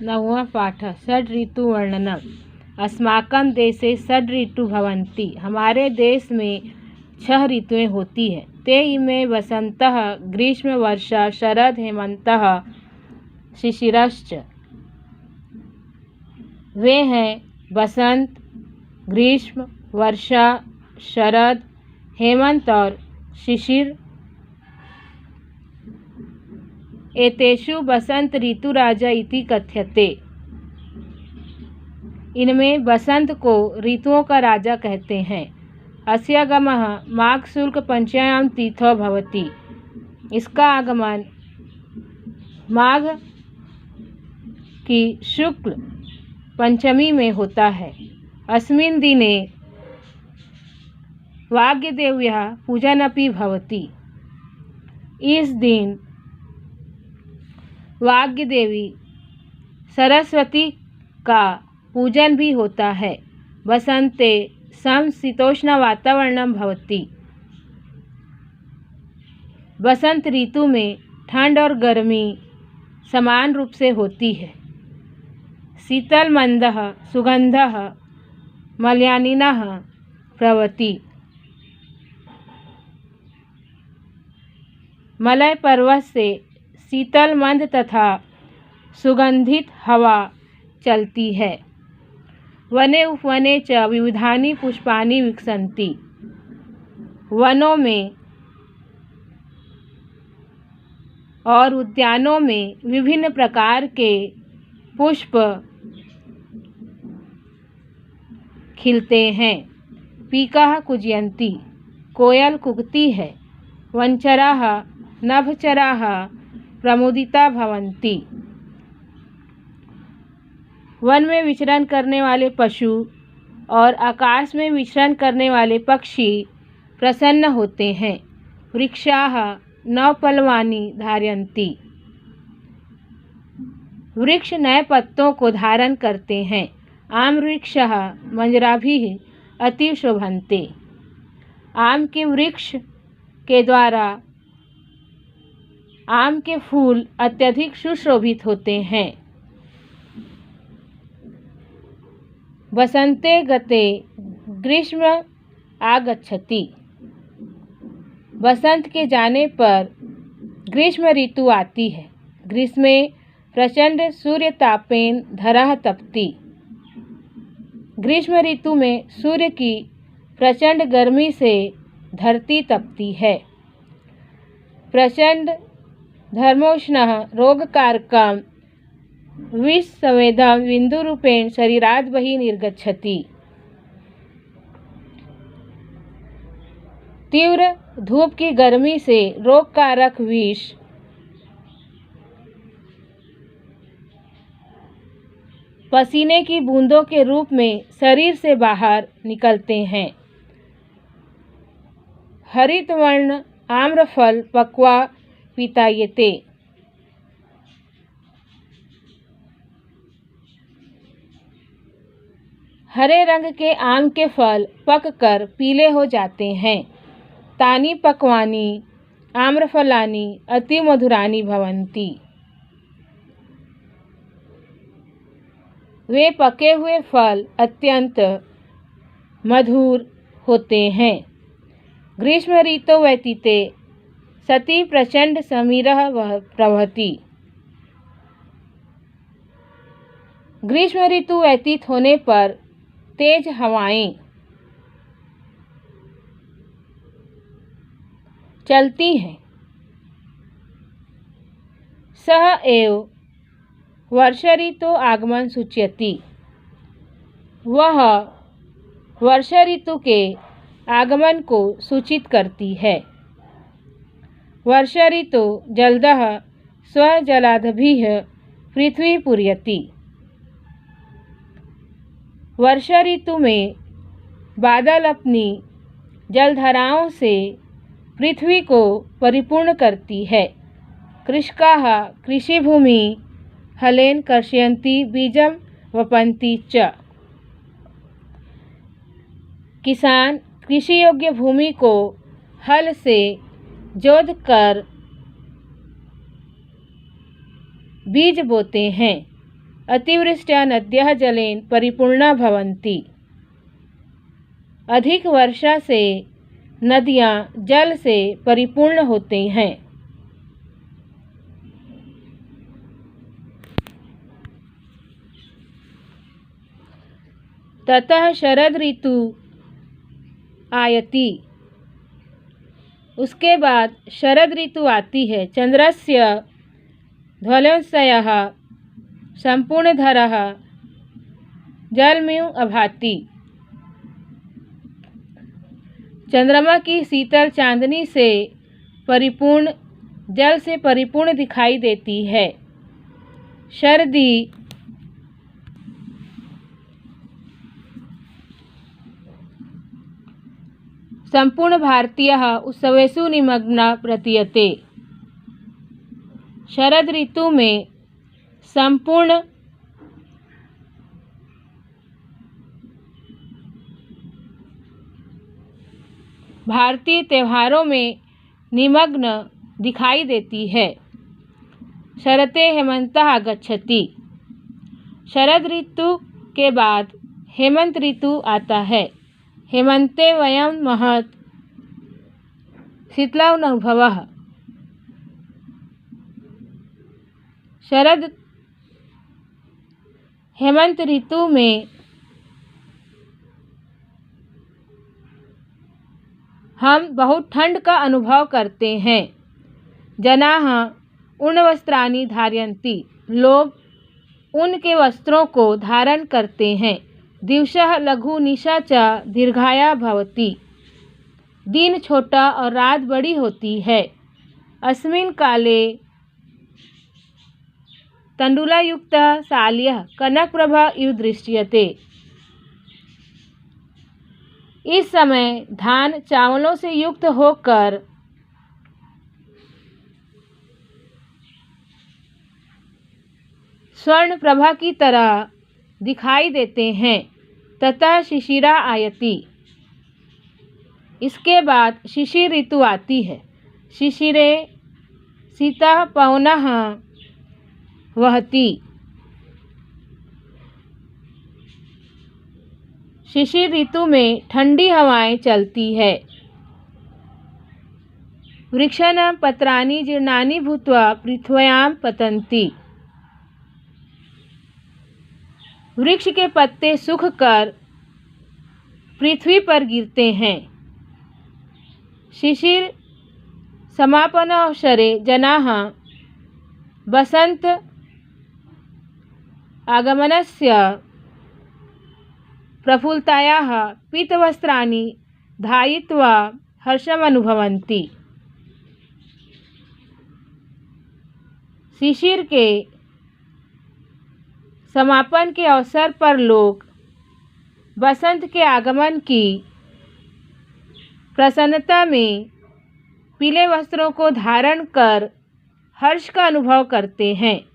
नववा पाठ षड् ऋतुवर्णनम्। अस्माकं देशे षड् ऋतु भवन्ति। हमारे देश में 6 ऋतुएं होती हैं। ते इमे वसंतः ग्रीष्म वर्षा शरद हेमंतः शिशिरश्च। वे हैं बसंत, ग्रीष्म, वर्षा, शरद, हेमंत और शिशिर। एतेषु बसंत ऋतुराजा इति कथ्यते। इनमें बसंत को ऋतुओं का राजा कहते हैं। अस्यागमः माघ शुक्ल पंचम्यां तिथौ भवति। इसका आगमन माघ की शुक्ल पंचमी में होता है। अस्मिन् दिने वाग्देव्याः पूजनमपि भवति। इस दिन वाग्देवी सरस्वती का पूजन भी होता है। बसंते समशीतोष्ण वातावरणं भवति। बसंत ऋतु में ठंड और गर्मी समान रूप से होती है। शीतल मंदः सुगंधः मलयानिनः प्रभवति। मलय पर्वत से शीतल मंद तथा सुगंधित हवा चलती है। वने उपवने च विविधानि पुष्पाणि विकसन्ति। वनों में और उद्यानों में विभिन्न प्रकार के पुष्प खिलते हैं। पीकाः कूजयन्ति, कोयल कूकती है। वनचराः नभचराः प्रमुदिता भवन्ति। वन में विचरण करने वाले पशु और आकाश में विचरण करने वाले पक्षी प्रसन्न होते हैं। वृक्षाः नवपल्लवानि धारयन्ति। वृक्ष नए पत्तों को धारण करते हैं। आम वृक्षः मंजराभिः अतीव शोभन्ते। आम के वृक्ष के द्वारा आम के फूल अत्यधिक सुशोभित होते हैं। बसंते गते ग्रीष्म आगच्छति। बसंत के जाने पर ग्रीष्म ऋतु आती है। ग्रीष्मे प्रचंड सूर्य तापेन धरः तपति। ग्रीष्म ऋतु में सूर्य की प्रचंड गर्मी से धरती तपती है। प्रचंड धर्मोष्णः रोगकारकं विषसंवेदं बिन्दुरूपेण शरीरात् बहिः निर्गच्छति। तीव्र धूप की गर्मी से रोगकारक विष पसीने की बूंदों के रूप में शरीर से बाहर निकलते हैं। हरित वर्ण आम्रफल पक्वा पितायते। हरे रंग के आम के फल पककर पीले हो जाते हैं। तानि पक्वानि आम्रफलानि अति मधुरानि भवन्ति। वे पके हुए फल अत्यंत मधुर होते हैं। ग्रीष्म ऋतौ व्यतीते सति प्रचंड समीरः प्रवहति। ग्रीष्म ऋतु व्यतीत होने पर तेज हवाएं चलती हैं। सह एव वर्षा ऋतु आगमन सूचयति। वह वर्षा ऋतु के आगमन को सूचित करती है। वर्षा ऋतु जल्दः स्वजलादभिः पृथ्वी पूरयति। वर्षा ऋतु में बादल अपनी जलधाराओं से पृथ्वी को परिपूर्ण करती है। कृषकाः कृषिभूमि हलेन कर्षयन्ति बीजं वपन्ति च। किसान कृषि योग्य भूमि को हल से जोतकर बीज बोते हैं। अतिवृष्ट्या नद्यः जलेन परिपूर्णा भवन्ति। अधिक वर्षा से नदियाँ जल से परिपूर्ण होती हैं। ततः शरद ऋतु आयति। उसके बाद शरद ऋतु आती है। चंद्रस्य ध्वलंसयः संपूर्णधरः जलमयं अभाति। चंद्रमा की शीतल चांदनी से परिपूर्ण जल से परिपूर्ण दिखाई देती है। शरदी संपूर्ण भारतीयः उत्सवेषु निमग्ना प्रतीयते। शरद ऋतु में संपूर्ण भारतीय त्योहारों में निमग्न दिखाई देती है। शरते हेमन्तः गच्छति। शरद ऋतु के बाद हेमंत ऋतु आता है। हेमन्ते वयं महत् शीतलानुभवः। शरद हेमंत ऋतु में हम बहुत ठंड का अनुभव करते हैं। जनाः ऊर्णवस्त्राणि धारयन्ति। लोग ऊन के वस्त्रों को धारण करते हैं। दिवसः लघु निशा च दीर्घाया भवति। दिन छोटा और रात बड़ी होती है। अस्मिन् काले तण्डुलयुक्तः शाल्यः कनकप्रभा इव दृश्यते। इस समय धान चावलों से युक्त होकर स्वर्ण प्रभा की तरह दिखाई देते हैं। ततः शिशिरा आयति। इसके बाद शिशिर ऋतु आती है। शिशिरे शीतः पवनः वहति। शिशिर ऋतु में ठंडी हवाएं चलती है। वृक्षाणां पत्राणि जीर्णानि भूत्वा पृथ्व्यां पतन्ति। वृक्ष के पत्ते सूखकर पृथ्वी पर गिरते हैं। शिशिर समापनावसरे जनाः वसंत आगमनस्य प्रफुल्लतायाः पीतवस्त्राणि धायित्वा हर्षम् अनुभवन्ति। शिशिर के समापन के अवसर पर लोग वसंत के आगमन की प्रसन्नता में पीले वस्त्रों को धारण कर हर्ष का अनुभव करते हैं।